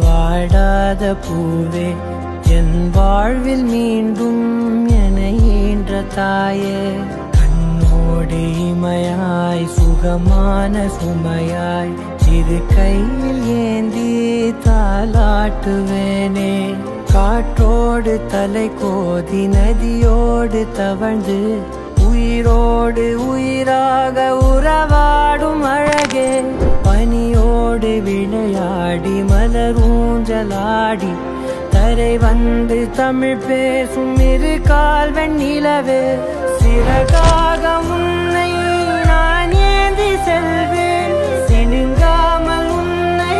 வாடாத பூவே என் வாழ்வில் மீண்டும் என ஈன்ற தாயே கண்ணோடு இமையாய் சுகமான சுமையாய் இரு கையில் ஏந்தி தாலாட்டுவேனே காற்றோடு தலை கோதி நதியோடு தவழ்ந்து உயிரோடு உயிராக உறவாடும் அழகே பனியோடு விளையாடி மலர் ஊஞ்சலாடி தரை வந்து தமிழ் பேசும் இரு கால் வெண்ணிலவே சிறகாக உன்னை நான் ஏந்தி செல்வேன் சினுங்காமல் உன்னை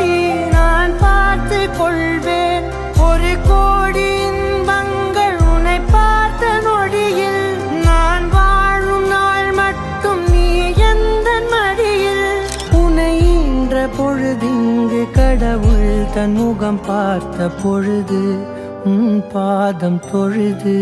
நான் பார்த்து கொள்வேன் ஒரு கோடி இன்பங்கள் உன்னை பார்த்த நொடியில் நான் வாழும் நாள் மட்டும் நீ எந்த மடியில் உன்னை ஈன்ற பொழுதிங்கு கடவுள் தன் முகம் பார்த்த பொழுது உன் பாதம் தொழுது